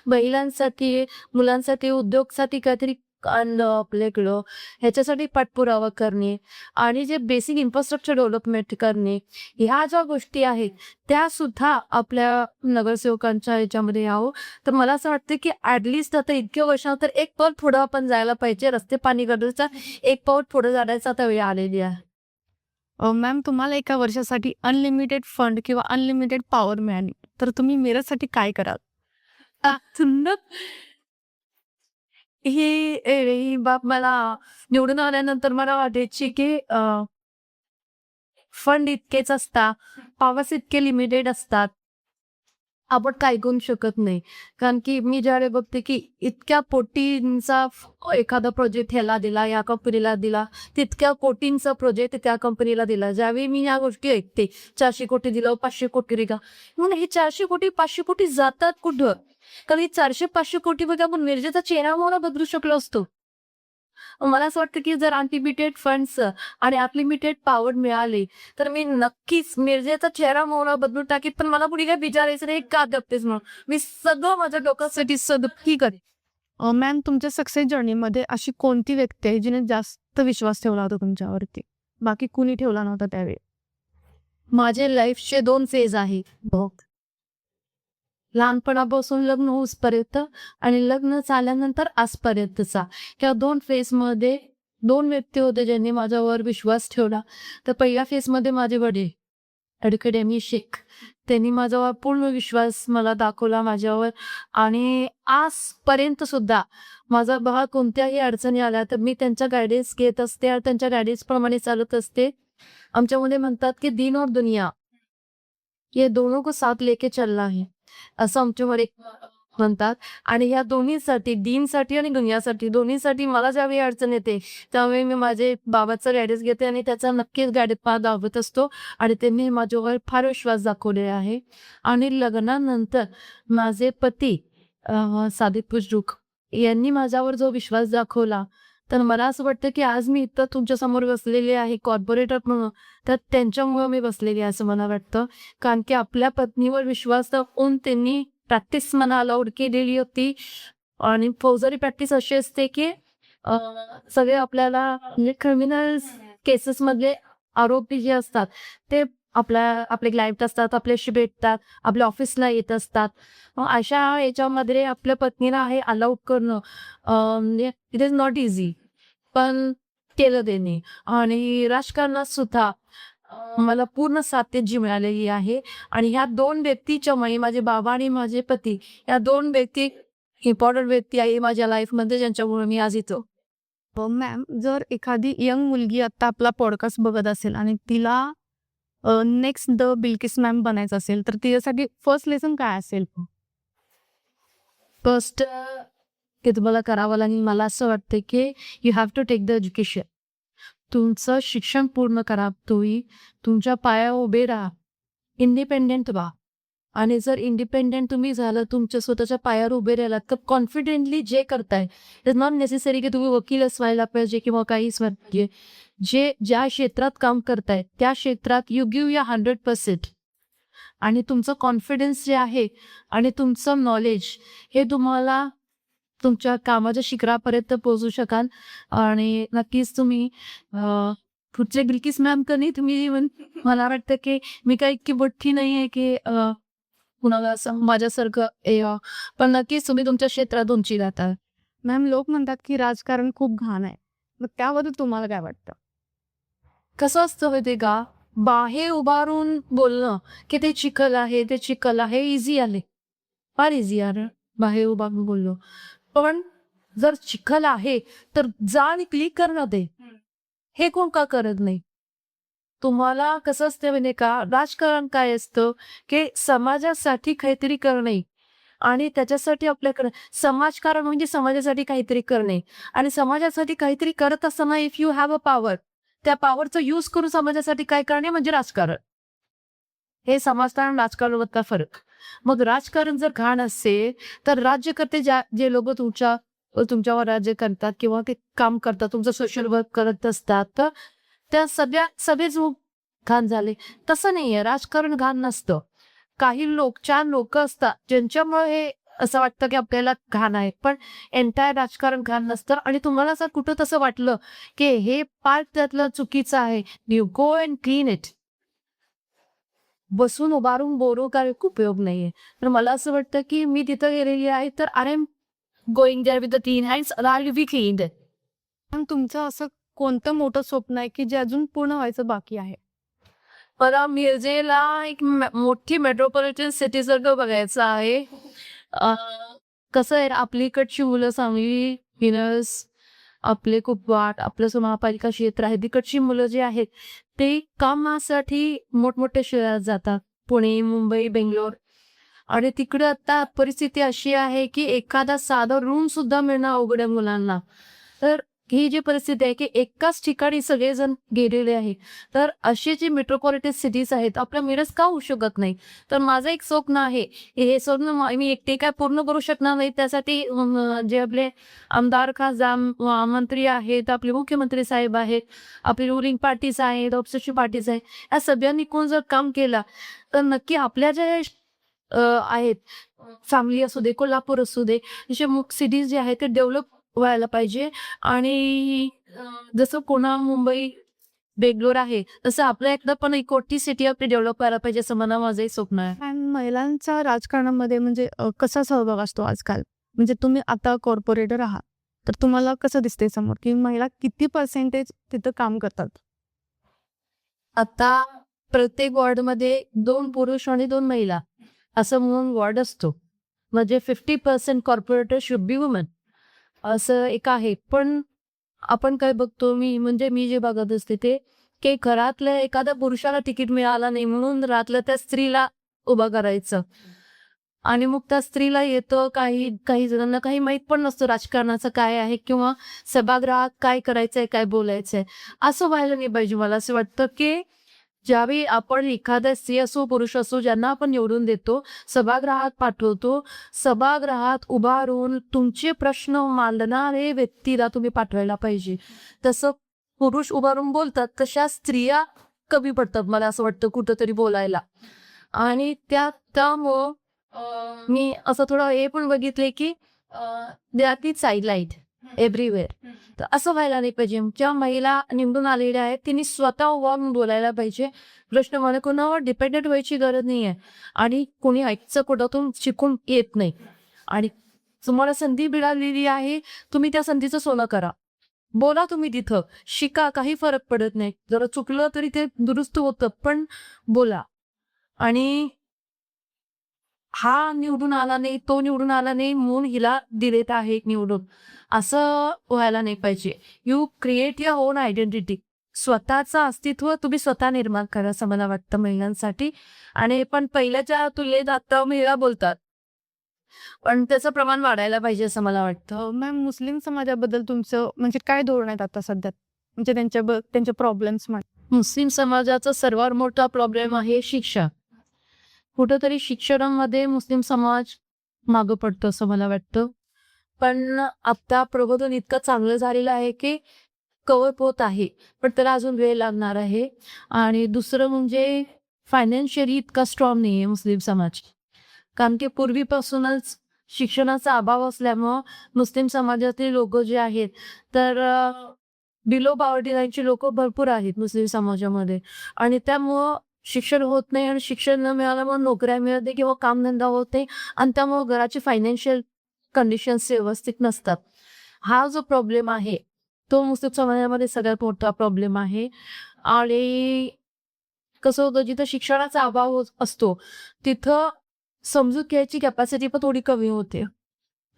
महिलांसाठी, मुलांसाठी, उद्योगसाठी काहीतरी आणलं आपल्याकडं, ह्याच्यासाठी पाठपुरावा करणे आणि जे बेसिक इन्फ्रास्ट्रक्चर डेव्हलपमेंट करणे, ह्या ज्या गोष्टी आहेत त्या सुद्धा आपल्या नगरसेवकांच्या ह्याच्यामध्ये यावं. तर मला असं वाटतं की ॲटलिस्ट आता इतक्या वर्षानंतर एक पाऊल पुढं आपण जायला पाहिजे. रस्ते, पाणी, गटरचा एक पाऊल पुढे जाण्याचा आता वेळ आलेली आहे. मॅम तुम्हाला एका वर्षासाठी अनलिमिटेड फंड किंवा अनलिमिटेड पॉवर मिळाली तर तुम्ही मिरजसाठी काय कराल? ही बाब मला निवडून आल्यानंतर मला वाटायची की फंड इतकेच असतात, पॉवर्स इतके लिमिटेड असतात, आपण काय करू शकत नाही. कारण की मी ज्यावेळी बघते की इतक्या कोटींचा एखादा प्रोजेक्ट ह्याला दिला, या कंपनीला दिला, तितक्या कोटींचा प्रोजेक्ट त्या कंपनीला दिला. ज्यावेळी मी या गोष्टी ऐकते, 400 कोटी दिलं, 500 कोटी दिला, म्हणून हे 400 कोटी 500 कोटी जातात कुठं? कारण हे 400-500 कोटी मध्ये आपण मिरजेचा चेहरा मोहरा बदलू शकलो असतो. मला असं वाटतं की जर अनलिमिटेड फंड्स आणि अनलिमिटेड पॉवर मिळाले तर मी नक्कीच मिरजेचा चेहरा मोहरा बदलून टाकीत. पण मला कुणी काय विचारायचं नाही, का गप्पेच म्हणून मी सगळं माझ्या डोक्यासाठी सदुपकी करेन. मॅम, तुमच्या सक्सेस जर्नीमध्ये अशी कोणती व्यक्ती आहे जिने जास्त विश्वास ठेवला होता तुमच्यावरती, बाकी कुणी ठेवला नव्हता त्यावेळी? माझे लाईफचे 2 फेज आहे बघ. लहानपणापासून लग्न होईपर्यंत आणि लग्न झाल्यानंतर आजपर्यंतचा. या 2 फेजमध्ये 2 व्यक्ती होते ज्यांनी माझ्यावर विश्वास ठेवला. तर पहिल्या फेजमध्ये माझे वडील ॲडव्होकेट शेख. त्यांनी माझ्यावर पूर्ण विश्वास मला दाखवला माझ्यावर आणि आजपर्यंत सुद्धा माझा भाव कोणत्याही अडचणी आल्या तर मी त्यांचा गायडन्स घेत असते आणि त्यांच्या गायडन्सप्रमाणे चालत असते. आमच्यामध्ये म्हणतात की दीन और दुनिया ये दोनों को साथ लेके चलना है, असं आमच्यामध्ये म्हणतात. आणि ह्या दोन्हीसाठी, दीनसाठी आणि दुनियासाठी, दोन्हीसाठी मला ज्यावेळी अडचण येते त्यावेळी मी माझे बाबाचा गायडन्स घेते आणि त्याचा नक्कीच गायडन्स दाखवत असतो आणि त्यांनी माझ्यावर फार विश्वास दाखवलेला आहे. आणि लग्नानंतर माझे पती सादिक पुजरूक यांनी माझ्यावर जो विश्वास दाखवला तर मला असं वाटतं की आज मी इथं तुमच्यासमोर बसलेली आहे कॉर्पोरेटर म्हणून, तर त्यांच्यामुळं मी बसलेली आहे असं मला वाटतं. कारण की आपल्या पत्नीवर विश्वास दाखवून त्यांनी प्रॅक्टिस मला अलाउड केलेली होती. आणि फौजदारी प्रॅक्टिस अशी असते की सगळे आपल्याला म्हणजे क्रिमिनल केसेसमधले आरोपी जे असतात ते आपले क्लायंट असतात, आपल्याशी भेटतात, आपल्या ऑफिसला येत असतात. मग अशा याच्यामध्ये आपल्या पत्नीला हे अलाउड करणं म्हणजे इट इज नॉट इझी, पण केलं त्यांनी. आणि राजकारणात सुद्धा मला पूर्ण साथ त्यांची मिळालेली आहे. आणि ह्या 2 व्यक्तीच्यामुळे माझे बाबा आणि माझे पती या 2 व्यक्ती इम्पॉर्टंट व्यक्ती आहे माझ्या लाईफमध्ये ज्यांच्यामुळे मी आज इथं. मॅम, जर एखादी यंग मुलगी आता आपला पॉडकास्ट बघत असेल आणि तिला नेक्स्ट द बिल्किस मॅम बनायचं असेल तर तिच्यासाठी फर्स्ट लेसन काय असेल? फर्स्ट की तुम्हाला करावं लागेल, मला असं वाटतं की you have to take the education. तुमचं शिक्षण पूर्ण करा. तुम्ही तुमच्या पायावर उभे राहा, इंडिपेंडेंट व्हा. आणि जर इंडिपेंडेंट तुम्ही झालं, तुमच्या स्वतःच्या पायावर उभे राहिलात तर कॉन्फिडेंटली जे करताय इट इज नॉट नेसेसरी की तुम्ही वकीलच व्हायला पाहिजे किंवा काहीच व्हायला पाहिजे. ज्या क्षेत्रात काम करताय त्या क्षेत्रात यू गिव्ह या 100%. आणि तुमचं कॉन्फिडन्स जे आहे आणि तुमचं नॉलेज हे तुम्हाला तुमच्या कामाच्या शिखरापर्यंत पोहोचू शकाल. आणि नक्कीच तुम्ही पुढचे बिल्किस मॅम कधी तुम्ही मला वाटतं की मी काही इतकी मोठी नाही आहे की कुणाला असं माझ्यासारखं पण नक्कीच तुम्ही तुमच्या क्षेत्रात उंची राहता. मॅम, लोक म्हणतात की राजकारण खूप घाण आहे, मग त्याबद्दल तुम्हाला काय वाटतं? कसं असतं माहिती का, बाहेर उभारून बोलणं की ते चिखल आहे, ते चिखल आहे, इझी आले, फार इझी आहे बाहेर उभारून बोललो. पण जर चिखल आहे तर जा आणि क्लिक कर ना ते. हे कोण का करत नाही? तुम्हाला कसं असतं म्हणजे का, राजकारण काय असतं की समाजासाठी काहीतरी करणे आणि त्याच्यासाठी आपल्याकडे समाजकारण म्हणजे समाजासाठी काहीतरी करणे. आणि समाजासाठी काहीतरी करत असताना if you have a power, त्या पॉवरचा यूज करून समाजासाठी काय करणे म्हणजे राजकारण. हे समाजकारण राजकारणामधला फरक. मग राजकारण जर घाण असेल तर राज्यकर्ते जे लोक तुमच्यावर राज्य करतात किंवा ते काम करतात, तुमचं सोशल वर्क करत असतात, तर त्या सगळेच घाण झाले. तसं नाहीये, राजकारण घाण नसतं. काही 4 लोक असतात ज्यांच्यामुळे हे असं वाटतं की आपल्याला घाण आहे, पण एंटायर राजकारण घाण नसतं. आणि तुम्हाला जर कुठं तसं वाटलं की हे पार्ट त्यातलं चुकीचं आहे, you go and clean it. बसून उभारून बोलू काय उपयोग नाहीये. तर मला असं वाटतं की मी तिथं गेलेली आहे तर I am going there with the clean hands and I will be cleaned. पण तुमचं असं कोणतं मोठं स्वप्न आहे की जे अजून पूर्ण व्हायचं बाकी आहे? मला मिरजेला एक मोठी मेट्रोपॉलिटन सिटी सारखं बघायचं आहे. कसं आहे, आपली इकडची मुलं सांगली, मिरज, आपले कुपवाड, आपलं जो महापालिका क्षेत्र आहे तिकडची मुलं जे आहेत ते कामासाठी मोठमोठ्या शहरात जातात, पुणे, मुंबई, बेंगलोर. आणि तिकडे आता परिस्थिती अशी आहे की एखादा साधा रूम सुद्धा मिळणं अवघड आहे मुलांना. तर ही जी परिस्थिती आहे की एकाच ठिकाणी सगळेजण गेलेले आहे. तर अशी जी मेट्रोपॉलिटन सिटीज आहेत आपल्या मिरज का होऊ शकत नाही? तर माझं एक स्वप्न आहे, हे स्वप्न मी एकटे काय पूर्ण करू शकणार नाही. त्यासाठी जे आपले आमदार, खासदार, मंत्री आहेत, आपले मुख्यमंत्री साहेब आहेत, आपली रुलिंग पार्टीज आहेत, ऑपोजिशन पार्टीज आहेत, या सगळ्यांनी कोण जर काम केलं तर नक्की आपल्या ज्या आहेत, सांगली असू दे, कोल्हापूर असू दे, असे सिटीज जे आहेत ते डेव्हलप व्हायला पाहिजे. आणि जसं पुणे, मुंबई, बेंगलोर आहे, तसं आपल्या इथलं पण एक मोठी सिटी आपली डेव्हलप व्हायला पाहिजे, असं माझंही स्वप्न आहे. आणि महिलांचा राजकारणामध्ये म्हणजे कसा सहभाग असतो आजकाल? म्हणजे तुम्ही आता कॉर्पोरेटर आहात, तर तुम्हाला कसं दिसतंय समोर, की महिला किती पर्सेंटेज तिथं काम करतात? आता प्रत्येक वॉर्डमध्ये 2 पुरुष आणि 2 महिला असं म्हणून वॉर्ड असतो. म्हणजे 50% कॉर्पोरेटर शुड बी वुमन असं एक आहे. पण आपण काय बघतो, मी जे बघत असते ते, की घरातल्या एखाद्या पुरुषाला तिकीट मिळालं नाही म्हणून घरातल्या त्या स्त्रीला उभं करायचं. आणि मग त्या स्त्रीला येतं, काही काही जणांना काही माहीत पण नसतं राजकारणाचं काय आहे किंवा सभागृहात काय करायचंय, काय बोलायचंय. असं व्हायला नाही पाहिजे. मला असं वाटतं, की ज्यावेळी आपण एखादा स्त्री असो, पुरुष असो, ज्यांना आपण निवडून देतो, सभागृहात पाठवतो, सभागृहात उभा राहून तुमचे प्रश्न मांडणारे व्यक्तीला तुम्ही पाठवायला पाहिजे. तसं पुरुष उभा राहून बोलतात, तशा स्त्रिया कमी पडतात मला असं वाटतं कुठंतरी बोलायला. आणि त्यामुळं मी असं थोडं हे पण बघितलंय, की दे आर दी साईडलाईट एव्हरीवेअर. तर असं व्हायला नाही पाहिजे. ज्या महिला निवडून आलेल्या आहेत त्यांनी स्वतः उभा राहून बोलायला पाहिजे. प्रश्न मला कोणावर डिपेंडेंट व्हायची गरज नाहीये. आणि कोणी ऐकचं कुठातून शिकून येत नाही. आणि तुम्हाला संधी मिळालेली आहे, तुम्ही त्या संधीचं सोनं करा. बोला तुम्ही तिथं, शिका, काही फरक पडत नाही. जरा चुकलं तरी ते दुरुस्त होतं, पण बोला. आणि हा निवडून आला नाही, तो निवडून आला नाही म्हणून हिला दिलेत आहे निवडून, असं व्हायला नाही पाहिजे. You create your on identity. स्वतःचं अस्तित्व तुम्ही स्वतः निर्माण करा, असं मला वाटतं महिलांसाठी. आणि पण पहिल्याच्या तुलनेत आता महिला बोलतात, पण त्याचं प्रमाण वाढायला पाहिजे असं मला वाटतं. मॅम, मुस्लिम समाजाबद्दल तुमचं म्हणजे काय धोरण आहेत आता सध्या? म्हणजे त्यांचे प्रॉब्लेम्स मुस्लिम समाजाचा सर्वात मोठा प्रॉब्लेम आहे शिक्षा. कुठंतरी शिक्षणामध्ये मुस्लिम समाज मागं पडतो असं मला वाटतं. पण आता प्रबोधन इतकं चांगलं झालेलं आहे, की कव्हर होत आहे, पण त्याला अजून वेळ लागणार आहे. आणि दुसरं म्हणजे फायनान्शियली इतका स्ट्रॉंग नाही आहे मुस्लिम समाज. कारण की पूर्वीपासूनच शिक्षणाचा अभाव असल्यामुळं मुस्लिम समाजातील लोकं जे आहेत, तर बिलो पॉवर्टी लाईनची लोकं भरपूर आहेत मुस्लिम समाजामध्ये. आणि त्यामुळं शिक्षण होत नाही, आणि शिक्षण न मिळाल्यामुळे नोकऱ्या मिळत नाही किंवा कामधंदा होत नाही, आणि त्यामुळं घराची फायनान्शियल कंडिशन्स व्यवस्थित नसतात. हा जो प्रॉब्लेम आहे, तो मुस्लिम समाजामध्ये सगळ्यात मोठा प्रॉब्लेम आहे. आणि कसं होतं, जिथं शिक्षणाचा अभाव असतो, तिथं समजून घ्यायची कॅपॅसिटी पण थोडी कमी होते.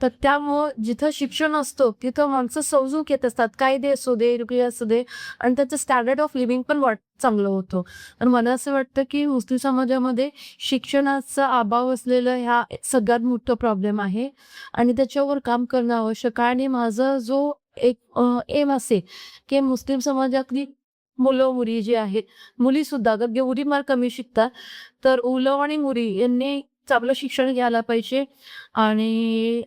तर त्यामुळं जिथं शिक्षण असतं, तिथं माणसं समजून घेत असतात. कायदे असू दे, रुपये असू दे, आणि त्याचं स्टँडर्ड ऑफ लिव्हिंग पण चांगलं होतं. आणि मला असं वाटतं, की मुस्लिम समाजामध्ये शिक्षणाचा अभाव असलेलं ह्या सगळ्यात मोठं प्रॉब्लेम आहे, आणि त्याच्यावर काम करणं आवश्यक आहे. आणि माझा जो एक एम असेल, की मुस्लिम समाजातली मुलं-मुली जी आहेत, मुलीसुद्धा, कारण की मुली फार कमी शिकतात, तर मुलं आणि मुली यांनी चांगलं शिक्षण घ्यायला पाहिजे. आणि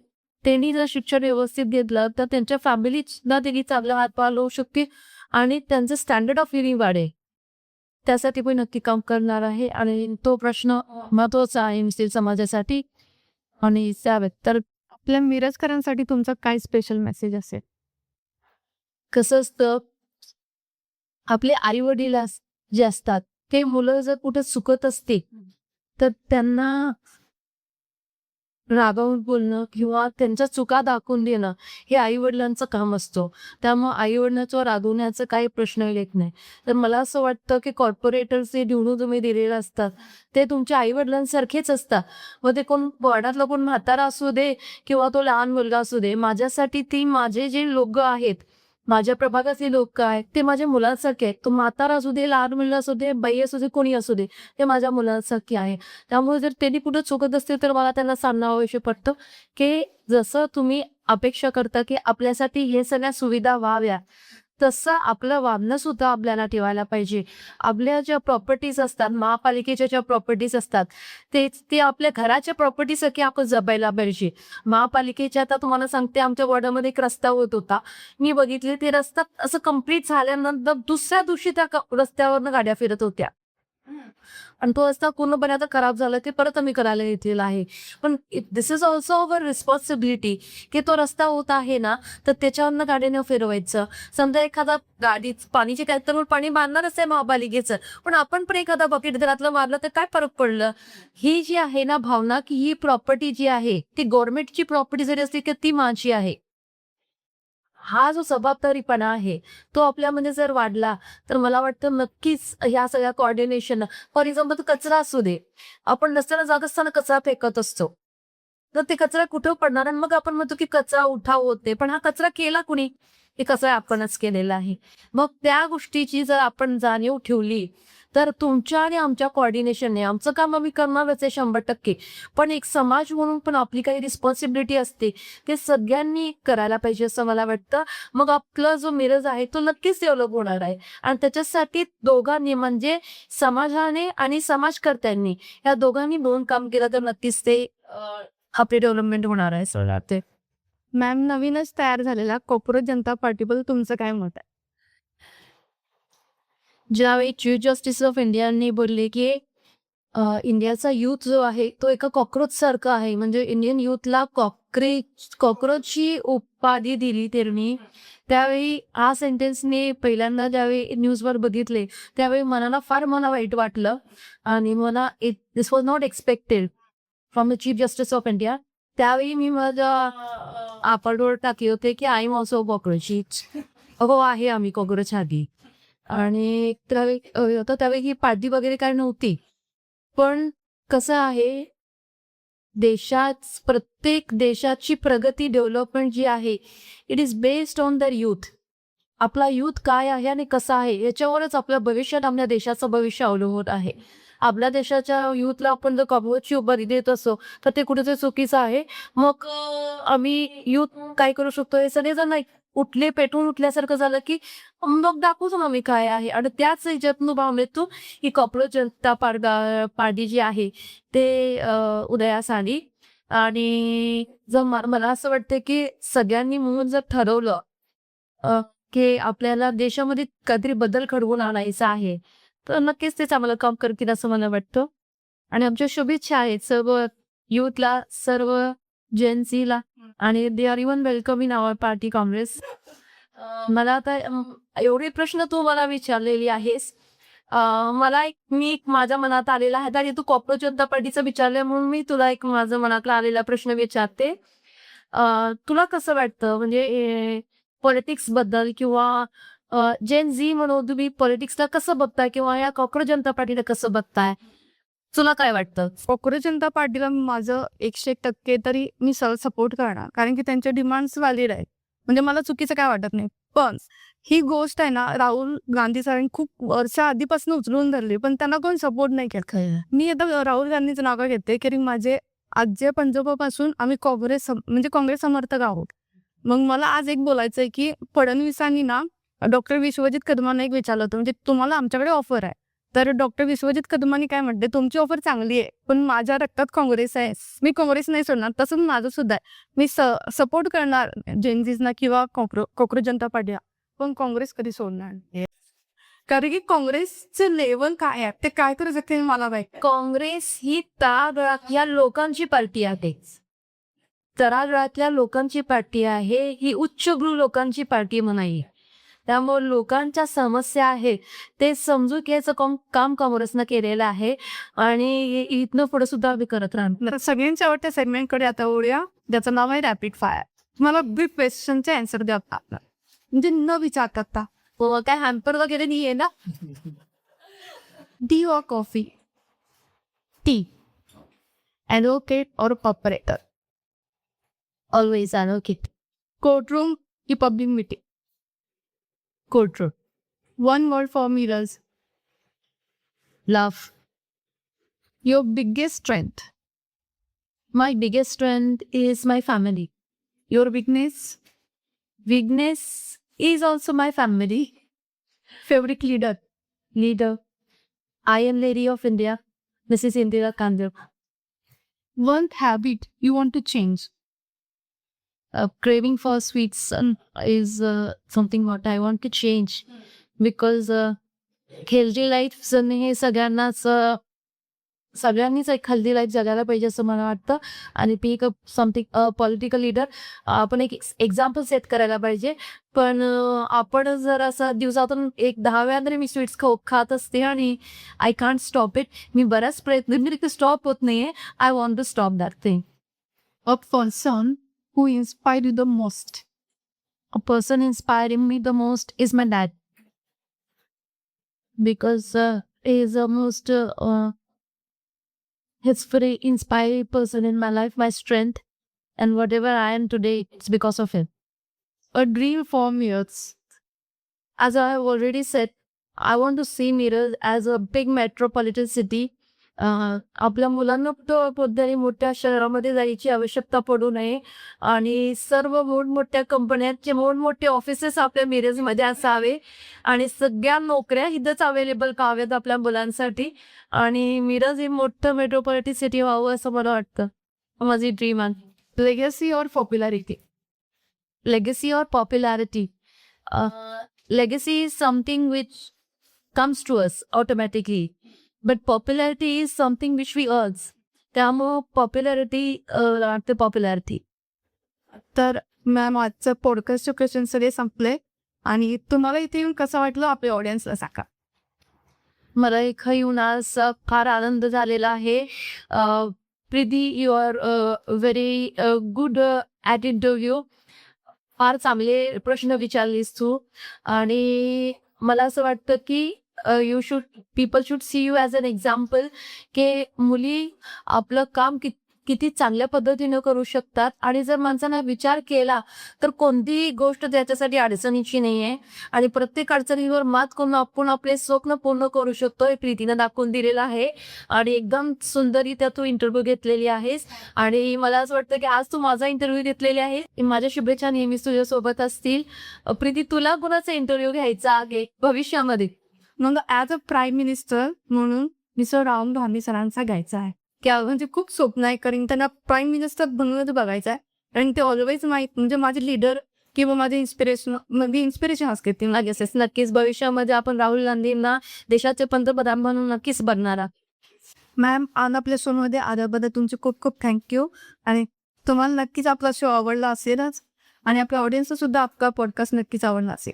त्यांनी जर शिक्षण व्यवस्थित घेतलं, तर त्यांच्या फॅमिलीला त्यांनी चांगला हातभार लावू शकते, आणि त्यांचं स्टँडर्ड ऑफ लिव्हिंग वाढेल. त्यासाठी पण नक्की काम करणार आहे. आणि तो प्रश्न महत्त्वाचा आहे मुस्लिम समाजासाठी. आणि तर आपल्या मिरजकरांसाठी तुमचा काय स्पेशल मेसेज असेल? कसं असतं, आपले आई-वडील जे असतात, ते मुलं जर कुठे चुकत असते, तर त्यांना रागावून बोलणं किंवा त्यांच्या चुका दाखवून देणं, हे आई-वडिलांचं काम असतं. त्यामुळं आई-वडिलांचं रागवण्याचा काही प्रश्न येत नाही. तर मला असं वाटतं, की कॉर्पोरेटर्स जे निवडून तुम्ही दिलेले असतात, ते तुमच्या आई-वडिलांसारखेच असतात. मग ते कोण वार्डातला कोण म्हातारा असू दे किंवा तो लहान मुलगा असू दे, माझ्यासाठी ती माझे जे लोकं आहेत, माझ्या प्रभागातली लोकं आहेत, ते माझ्या मुलांसारखे आहेत. तो म्हातारा असू दे, लहान मुलगा असू दे, बाई असू दे, कोणी असू दे, ते माझ्या मुलांसारखे आहे. त्यामुळे जर त्यांनी कुठं चुकत असतील, तर मला त्यांना सांगणं आवश्यक पडतं, की जसं तुम्ही अपेक्षा करता, की आपल्यासाठी हे सगळ्या सुविधा व्हाव्या, तसं आपलं वागणं सुद्धा आपल्याला ठेवायला पाहिजे. आपल्या ज्या प्रॉपर्टीज असतात, महापालिकेच्या ज्या प्रॉपर्टीज असतात, ते आपल्या घराच्या प्रॉपर्टीसारखी आपण जपायला पाहिजे. महापालिकेच्या, आता तुम्हाला सांगते, आमच्या वॉर्डामध्ये एक रस्ता होत होता. मी बघितले, ते रस्ता असं कंप्लीट झाल्यानंतर दुसऱ्या दिवशी त्या रस्त्यावरनं गाड्या फिरत होत्या. आणि तो रस्ता पूर्णपणे आता खराब झाला ते परत आम्ही करायला घेतलेला आहे. पण दिस इज ऑल्सो अवर रिस्पॉन्सिबिलिटी की तो रस्ता होत आहे ना तर त्याच्यावरनं गाडीनं फिरवायचं. समजा एखादा गाडी पाणीची काय तर पाणी मारणारच आहे महापालिकेचं, पण आपण पण एखादा बकेट घरातलं मारलं तर काय फरक पडलं. ही जी आहे ना भावना की ही प्रॉपर्टी जी आहे ती गव्हर्नमेंटची प्रॉपर्टी जरी असली की ती माझी आहे, हा जो जबाबदारीपणा आहे तो आपल्यामध्ये जर वाढला तर मला वाटतं नक्कीच ह्या सगळ्या कोऑर्डिनेशन. फॉर एक्झाम्पल कचरा असू दे, आपण रस्त्याला जात असताना कचरा फेकत असतो, तर ते कचरा कुठं पडणार आणि मग आपण म्हणतो की कचरा उठाव होते, पण हा कचरा केला कुणी? हे कचरा आपणच केलेला आहे. मग त्या गोष्टीची जर आपण जाणीव ठेवली तर तुमच्या आणि आमच्या कोऑर्डिनेशनने आमचं काम आम्ही करणारच आहे 100%. पण एक समाज म्हणून पण आपली काही रिस्पॉन्सिबिलिटी असते ते सगळ्यांनी करायला पाहिजे असं मला वाटतं. मग आपला जो मिरज आहे तो नक्कीच डेव्हलप होणार आहे आणि त्याच्यासाठी दोघांनी म्हणजे समाजाने आणि समाजकर्त्यांनी या दोघांनी मिळून काम केलं तर नक्कीच ते आपली डेव्हलपमेंट होणार आहे असं वाटते. मॅम, नवीनच तयार झालेला कॉक्रोच जनता पार्टीबद्दल तुमचं काय मत आहे? ज्यावेळी चीफ जस्टिस ऑफ इंडियानी बोलले की इंडियाचा युथ जो आहे तो एका कॉक्रोच सारखा आहे, म्हणजे इंडियन युथला कॉक्रोचची उपाधी दिली त्यांनी. त्यावेळी हा सेंटेन्सने पहिल्यांदा ज्यावेळी न्यूजवर बघितले त्यावेळी मला वाईट वाटलं आणि मला this was not expected from the chief justice of India. त्यावेळी मी माझ्या आपलवर टाकले होते की आय एम ऑल्सो कॉक्रोच. हो आहे आम्ही कॉक्रोच आधी. आणि त्यावेळी होतं त्यावेळी ही पार्टी वगैरे काय नव्हती. पण कसं आहे, प्रत्येक देशाची प्रगती डेव्हलपमेंट जी आहे इट इज बेस्ड ऑन दर युथ. आपला युथ काय आहे आणि कसा आहे याच्यावरच आपल्या भविष्यात आपल्या देशाचं भविष्य अवलंबून आहे. आपल्या देशाच्या युथला आपण जर कॉक्रोचची उभारी देत असो तर ते कुठेतरी चुकीचं आहे. मग आम्ही युथ काय करू शकतो हे सगळेजण नाही उठले पेटून उठल्यासारखं झालं की मग दाखवूच ना मी काय आहे. आणि त्याच ह्याच्यातून भाव येतो ही कॉक्रोच जनता पार्टी जी आहे ते उदयास आली. आणि जर मला असं वाटतं की सगळ्यांनी मिळून जर ठरवलं की आपल्याला देशामध्ये काहीतरी बदल घडवून आणायचा आहे तर नक्कीच ते चांगलं काम करतील असं मला वाटतं. आणि आमच्या शुभेच्छा आहेत सर्व युथला, सर्व जेएनसीला आणि they are even welcome in our party Congress. मला आता एवढे प्रश्न तू मला विचारलेली आहेस. मी एक माझ्या मनात आलेला आहे आणि तू कॉक्रोच जनता पार्टीचं विचारलं म्हणून मी तुला एक माझं मनातला आलेला प्रश्न विचारते. तुला कसं वाटतं म्हणजे पॉलिटिक्स बद्दल किंवा जेन झी म्हणून तुम्ही पॉलिटिक्सला कसं बघताय किंवा या कॉक्रोच जनता पार्टीला कसं बघताय? तुला काय वाटतं? कॉक्रोच जनता पार्टीला माझं 101% तरी मी सपोर्ट करणार, कारण की त्यांचे डिमांड्स व्हॅलिड आहेत. म्हणजे मला चुकीचं काय वाटत नाही. पण ही गोष्ट आहे ना, राहुल गांधी सरांनी खूप वर्ष आधीपासून उचलून धरली, पण त्यांना कोण सपोर्ट नाही केला. मी आता राहुल गांधीचं नाव घेते कारण माझे आजी पंजोबापासून आम्ही काँग्रेस समर्थक आहोत. मग मला आज एक बोलायचं आहे की फडणवीसांनी ना डॉक्टर विश्वजित कदमांना एक विचारलं होतं, म्हणजे तुम्हाला आमच्याकडे ऑफर आहे. तर डॉक्टर विश्वजित कदमांनी काय म्हटले, तुमची ऑफर चांगली आहे पण माझ्या रक्तात काँग्रेस आहे, मी काँग्रेस नाही सोडणार. तसंच माझं सुद्धा आहे, मी सपोर्ट करणार जेनझीजना किंवा कॉक्रोच जनता पार्टीला, पण काँग्रेस कधी सोडणार नाही. कारण की काँग्रेसचं लेवल काय आहे ते काय करू शकते मला माहिती. काँग्रेस ही तळागाळातल्या लोकांची पार्टी आहे. तळागाळातल्या लोकांची पार्टी आहे, ही उच्चभ्रू लोकांची पार्टी म्हणाई. त्यामुळे लोकांच्या समस्या आहेत ते समजून घ्यायचं काम काँग्रेसनं केलेलं आहे आणि इथनं पुढे सुद्धा आम्ही करत राहणार. तर सगळ्यांच्या आवडत्या सेगमेंटकडे आता ओढूया, ज्याचं नाव आहे रॅपिड फायर. तुम्हाला ब्रीफ क्वेश्चनचे आन्सर द्या म्हणजे न विचारता. काय हॅम्पर वगैरे नाही आहे ना? टी और कॉफी? टी. एडवोकेट और ऑपरेटर? Always advocate. कोर्टरूम की public meeting? Courtroom. One word for mirrors? Love. Your biggest strength? My biggest strength is my family. Your weakness? Weakness is also my family. Favorite leader? Leader. Iron Lady of India, Mrs. Indira Gandhi. One habit you want to change? Craving for sweets is something what I want to change because healthy life हे सगळ्यांनाच सगळ्यांनीच एक healthy life जगायला पाहिजे असं मला वाटतं. आणि पिक अप समथिंग पॉलिटिकल लीडर आपण एक एक्झाम्पल सेट करायला पाहिजे. पण आपण जर असं दिवसातून एक 10 वेळा तरी मी स्वीट्स खात असते आणि आय कांट स्टॉप इट. मी बऱ्याच प्रयत्न मी ते स्टॉप होत नाहीये. I want to stop that thing. A person who inspire you the most. A person inspiring me the most is my dad, because he is the most he's very inspiring person in my life, my strength, and whatever I am today, it's because of him. A dream for Miraj. As I have already said, I want to see Mirror as a big metropolitan city. आपल्या मुलांना कुठं कोणत्याही मोठ्या शहरामध्ये जायची आवश्यकता पडू नये आणि सर्व मोठमोठ्या कंपन्यांचे मोठमोठे ऑफिसेस आपल्या मिरजमध्ये असावे आणि सगळ्या नोकऱ्या इथंच अवेलेबल व्हाव्यात आपल्या मुलांसाठी आणि मिरज हे मोठं मेट्रोपॉलिटन सिटी व्हावं असं मला वाटतं. माझी ड्रीम आहे. लेगसी और popularity. Legacy or popularity? Legacy is something which comes to us automatically, but popularity is something which we earn. त्यामुळं पॉप्युलॅरिटी. तर मॅम आजचं पॉडकास्टचे क्वेश्चन सगळे संपले आणि तुम्हाला इथे येऊन कसं वाटलं आपल्या ऑडियन्सला सांगा. मला इथं येऊन आज फार आनंद झालेला आहे. Preeti, you are very good at interview. फार चांगले प्रश्न विचारलीस तू आणि मला असं वाटतं की people should see you as an example की मुली आपलं काम किती चांगल्या पद्धतीनं करू शकतात आणि जर माणसानं विचार केला तर कोणतीही गोष्ट त्याच्यासाठी अडचणीची नाही आहे आणि प्रत्येक अडचणीवर मात करून आपण आपले स्वप्न पूर्ण करू शकतो हे प्रीतीनं दाखवून दिलेलं आहे. आणि एकदम सुंदररित्या तू इंटरव्ह्यू घेतलेली आहेस आणि मला असं वाटतं की आज तू माझा इंटरव्ह्यू घेतलेली आहे. माझ्या शुभेच्छा नेहमीच तुझ्यासोबत असतील. प्रीती, तुला कोणाचा इंटरव्ह्यू घ्यायचा आहे भविष्यामध्ये? मग ॲज अ प्राईम मिनिस्टर म्हणून मिस्टर राहुल गांधी सरांचा घ्यायचा आहे. म्हणजे खूप स्वप्न आहे कारण त्यांना प्राईम मिनिस्टर बनवूनच बघायचं आहे आणि ते ऑलवेज म्हणजे माझे लीडर किंवा माझे इन्स्पिरेशन असते ते येस येस, नक्कीच भविष्यामध्ये आपण राहुल गांधींना देशाचे पंतप्रधान म्हणून नक्कीच बघणार आहात. मॅम. आज आपल्या शोमध्ये आल्याबद्दल तुमचे खूप खूप थँक्यू आणि तुम्हाला नक्कीच आपला शो आवडला असेलच आणि आपल्या ऑडियन्सला सुद्धा आपला पॉडकास्ट नक्कीच आवडला असेल.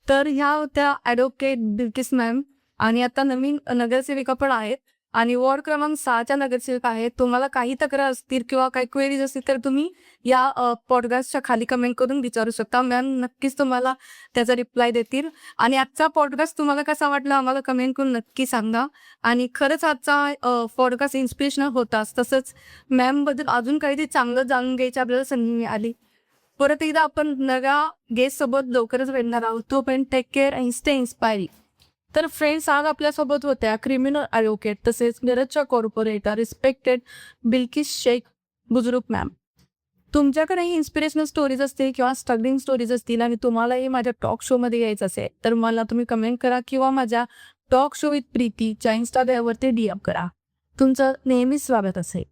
तर ह्या होत्या ॲडव्होकेट बिल्किस मॅम आणि आता नवीन नगरसेविका पण आहेत आणि वॉर्ड क्रमांक 6च्या नगरसेविका आहेत. तुम्हाला काही तक्रार असतील किंवा काही क्वेरीज असतील तर तुम्ही या पॉडकास्टच्या खाली कमेंट करून विचारू शकता. मॅम नक्कीच तुम्हाला त्याचा रिप्लाय देतील. आणि आजचा पॉडकास्ट तुम्हाला कसा वाटला आम्हाला कमेंट करून नक्की सांगा. आणि खरंच आजचा पॉडकास्ट इन्स्पिरेशनल होताच. तसंच मॅमबद्दल अजून काहीतरी चांगलं जाणून घ्यायची आपल्याला संधी मिळाली. परत एकदा आपण नव्या गेस्टसोबत लवकरच भेटणार आहोत. तोपर्यंत take care and stay inspiring. तर फ्रेंड्स, आज आपल्यासोबत होत्या क्रिमिनल ॲडव्होकेट तसेच मिरजच्या कॉर्पोरेटर रिस्पेक्टेड बिल्किस शेख बुजुर्ग मॅम. तुमच्याकडेही इन्स्पिरेशनल स्टोरीज असतील किंवा स्ट्रगलिंग स्टोरीज असतील आणि तुम्हालाही माझ्या टॉक शोमध्ये यायचं असेल तर मला तुम्ही कमेंट करा किंवा माझ्या टॉक शो विथ प्रीतीच्या इंस्टाग्रामवरती DM करा. तुमचं नेहमीच स्वागत असेल.